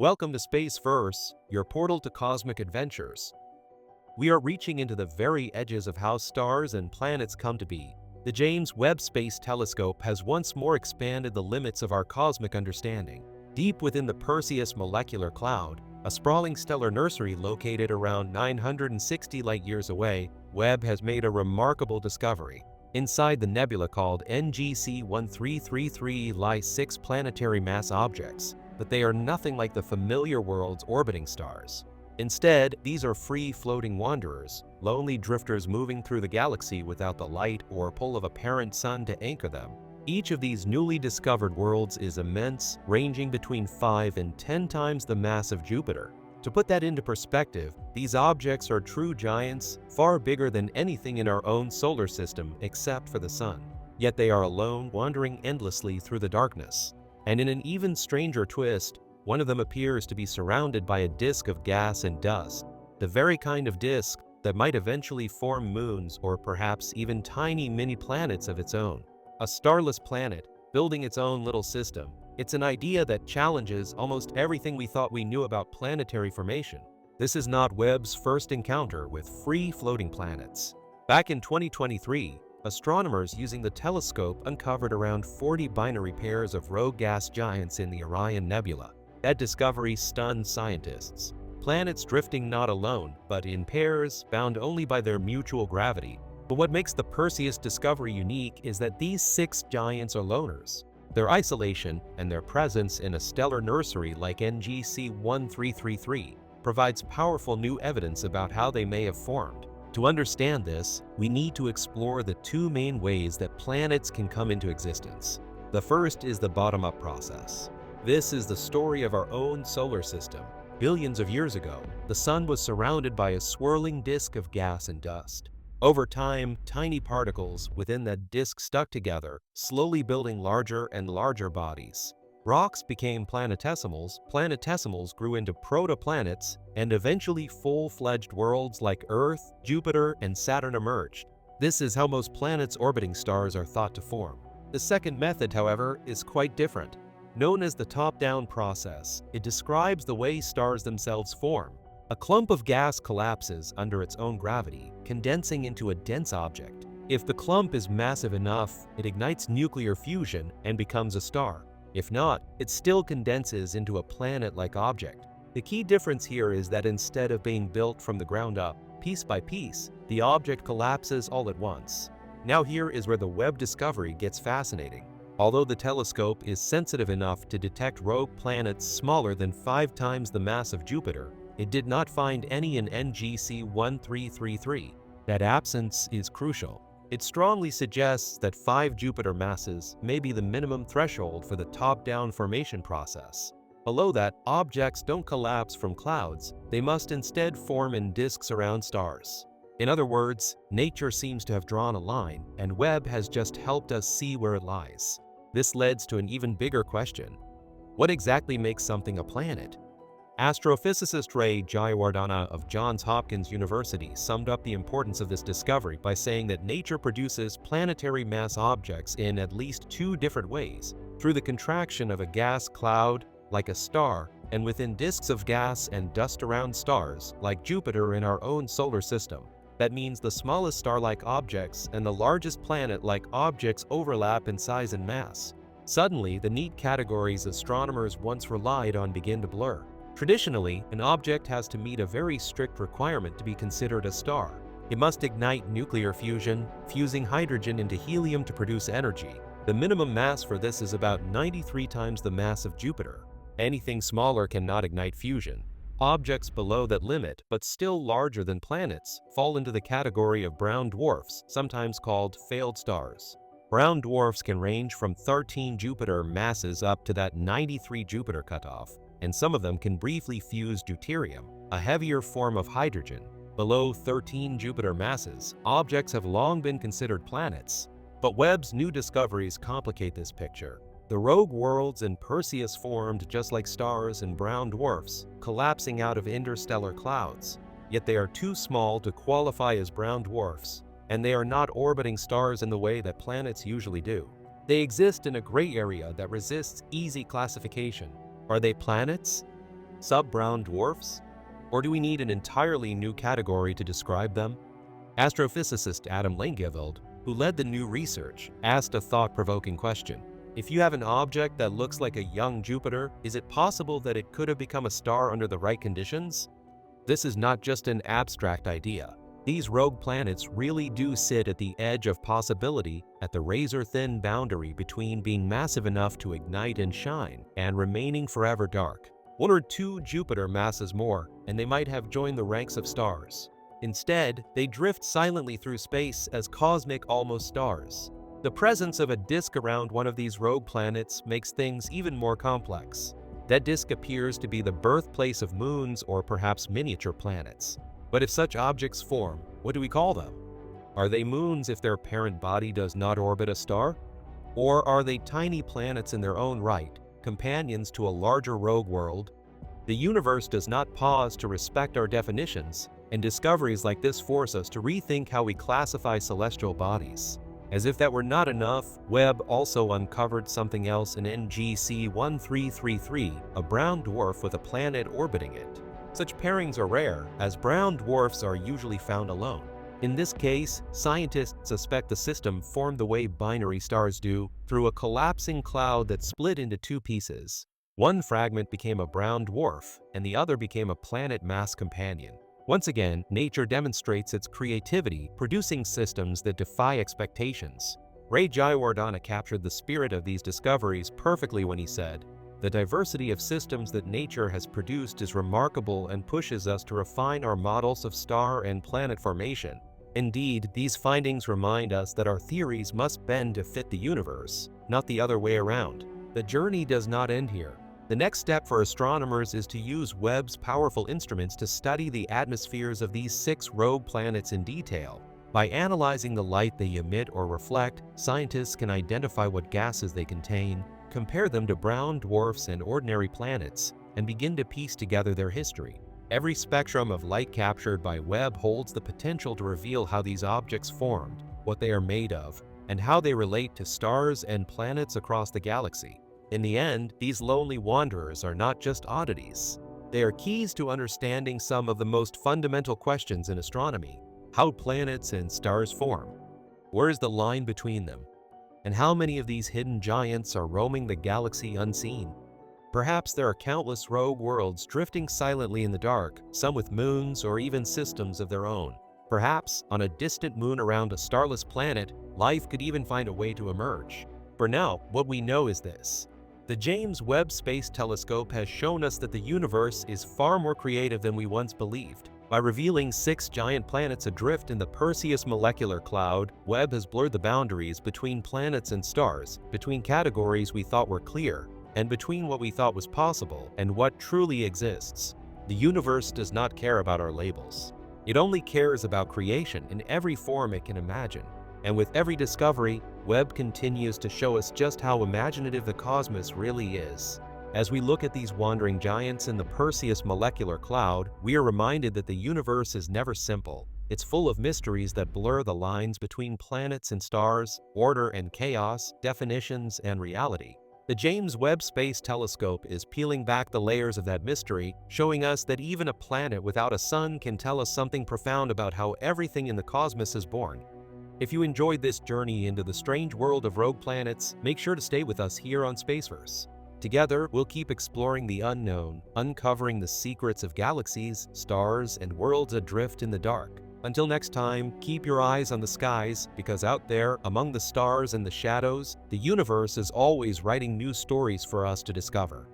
Welcome to Spaceverse, your portal to cosmic adventures. We are reaching into the very edges of how stars and planets come to be. The James Webb Space Telescope has once more expanded the limits of our cosmic understanding. Deep within the Perseus molecular cloud, a sprawling stellar nursery located around 960 light-years away, Webb has made a remarkable discovery. Inside the nebula called NGC 1333 lie 6 planetary mass objects, but they are nothing like the familiar world's orbiting stars. Instead, these are free-floating wanderers, lonely drifters moving through the galaxy without the light or pull of a parent sun to anchor them. Each of these newly discovered worlds is immense, ranging between 5 and 10 times the mass of Jupiter. To put that into perspective, these objects are true giants, far bigger than anything in our own solar system except for the Sun. Yet they are alone, wandering endlessly through the darkness. And in an even stranger twist, one of them appears to be surrounded by a disk of gas and dust, the very kind of disk that might eventually form moons or perhaps even tiny mini-planets of its own. A starless planet, building its own little system. It's an idea that challenges almost everything we thought we knew about planetary formation. This is not Webb's first encounter with free-floating planets. Back in 2023, astronomers using the telescope uncovered around 40 binary pairs of rogue gas giants in the Orion Nebula. That discovery stunned scientists. Planets drifting not alone, but in pairs, bound only by their mutual gravity. But what makes the Perseus discovery unique is that these 6 giants are loners. Their isolation and their presence in a stellar nursery like NGC 1333 provides powerful new evidence about how they may have formed. To understand this, we need to explore the 2 main ways that planets can come into existence. The first is the bottom-up process. This is the story of our own solar system. Billions of years ago, the Sun was surrounded by a swirling disk of gas and dust. Over time, tiny particles within that disk stuck together, slowly building larger and larger bodies. Rocks became planetesimals, planetesimals grew into protoplanets, and eventually full-fledged worlds like Earth, Jupiter, and Saturn emerged. This is how most planets orbiting stars are thought to form. The second method, however, is quite different. Known as the top-down process, it describes the way stars themselves form. A clump of gas collapses under its own gravity, condensing into a dense object. If the clump is massive enough, it ignites nuclear fusion and becomes a star. If not, it still condenses into a planet-like object. The key difference here is that instead of being built from the ground up, piece by piece, the object collapses all at once. Now here is where the Webb discovery gets fascinating. Although the telescope is sensitive enough to detect rogue planets smaller than 5 times the mass of Jupiter, it did not find any in NGC 1333. That absence is crucial. It strongly suggests that 5 Jupiter masses may be the minimum threshold for the top-down formation process. Below that, objects don't collapse from clouds, they must instead form in disks around stars. In other words, nature seems to have drawn a line, and Webb has just helped us see where it lies. This leads to an even bigger question. What exactly makes something a planet? Astrophysicist Ray Jayawardena of Johns Hopkins University summed up the importance of this discovery by saying that nature produces planetary mass objects in at least 2 different ways, through the contraction of a gas cloud, like a star, and within disks of gas and dust around stars, like Jupiter in our own solar system. That means the smallest star-like objects and the largest planet-like objects overlap in size and mass. Suddenly, the neat categories astronomers once relied on begin to blur. Traditionally, an object has to meet a very strict requirement to be considered a star. It must ignite nuclear fusion, fusing hydrogen into helium to produce energy. The minimum mass for this is about 93 times the mass of Jupiter. Anything smaller cannot ignite fusion. Objects below that limit, but still larger than planets, fall into the category of brown dwarfs, sometimes called failed stars. Brown dwarfs can range from 13 Jupiter masses up to that 93 Jupiter cutoff, and some of them can briefly fuse deuterium, a heavier form of hydrogen. Below 13 Jupiter masses, objects have long been considered planets. But Webb's new discoveries complicate this picture. The rogue worlds in Perseus formed just like stars and brown dwarfs, collapsing out of interstellar clouds. Yet they are too small to qualify as brown dwarfs, and they are not orbiting stars in the way that planets usually do. They exist in a gray area that resists easy classification. Are they planets? Sub-brown dwarfs? Or do we need an entirely new category to describe them? Astrophysicist Adam Langeveld, who led the new research, asked a thought-provoking question. If you have an object that looks like a young Jupiter, is it possible that it could have become a star under the right conditions? This is not just an abstract idea. These rogue planets really do sit at the edge of possibility, at the razor-thin boundary between being massive enough to ignite and shine and remaining forever dark. One or two Jupiter masses more, and they might have joined the ranks of stars. Instead, they drift silently through space as cosmic almost stars. The presence of a disk around one of these rogue planets makes things even more complex. That disk appears to be the birthplace of moons or perhaps miniature planets. But if such objects form, what do we call them? Are they moons if their parent body does not orbit a star? Or are they tiny planets in their own right, companions to a larger rogue world? The universe does not pause to respect our definitions, and discoveries like this force us to rethink how we classify celestial bodies. As if that were not enough, Webb also uncovered something else in NGC 1333, a brown dwarf with a planet orbiting it. Such pairings are rare, as brown dwarfs are usually found alone. In this case, scientists suspect the system formed the way binary stars do, through a collapsing cloud that split into two pieces. One fragment became a brown dwarf, and the other became a planet mass companion. Once again, nature demonstrates its creativity, producing systems that defy expectations. Ray Jayawardena captured the spirit of these discoveries perfectly when he said, "The diversity of systems that nature has produced is remarkable and pushes us to refine our models of star and planet formation. Indeed, these findings remind us that our theories must bend to fit the universe, not the other way around." The journey does not end here. The next step for astronomers is to use Webb's powerful instruments to study the atmospheres of these 6 rogue planets in detail. By analyzing the light they emit or reflect, scientists can identify what gases they contain, compare them to brown dwarfs and ordinary planets, and begin to piece together their history. Every spectrum of light captured by Webb holds the potential to reveal how these objects formed, what they are made of, and how they relate to stars and planets across the galaxy. In the end, these lonely wanderers are not just oddities. They are keys to understanding some of the most fundamental questions in astronomy: how planets and stars form, where is the line between them, and how many of these hidden giants are roaming the galaxy unseen. Perhaps there are countless rogue worlds drifting silently in the dark, some with moons or even systems of their own. Perhaps, on a distant moon around a starless planet, life could even find a way to emerge. For now, what we know is this: the James Webb Space Telescope has shown us that the universe is far more creative than we once believed. By revealing 6 giant planets adrift in the Perseus molecular cloud, Webb has blurred the boundaries between planets and stars, between categories we thought were clear, and between what we thought was possible and what truly exists. The universe does not care about our labels. It only cares about creation in every form it can imagine. And with every discovery, Webb continues to show us just how imaginative the cosmos really is. As we look at these wandering giants in the Perseus molecular cloud, we are reminded that the universe is never simple. It's full of mysteries that blur the lines between planets and stars, order and chaos, definitions and reality. The James Webb Space Telescope is peeling back the layers of that mystery, showing us that even a planet without a sun can tell us something profound about how everything in the cosmos is born. If you enjoyed this journey into the strange world of rogue planets, make sure to stay with us here on Spaceverse. Together, we'll keep exploring the unknown, uncovering the secrets of galaxies, stars, and worlds adrift in the dark. Until next time, keep your eyes on the skies, because out there, among the stars and the shadows, the universe is always writing new stories for us to discover.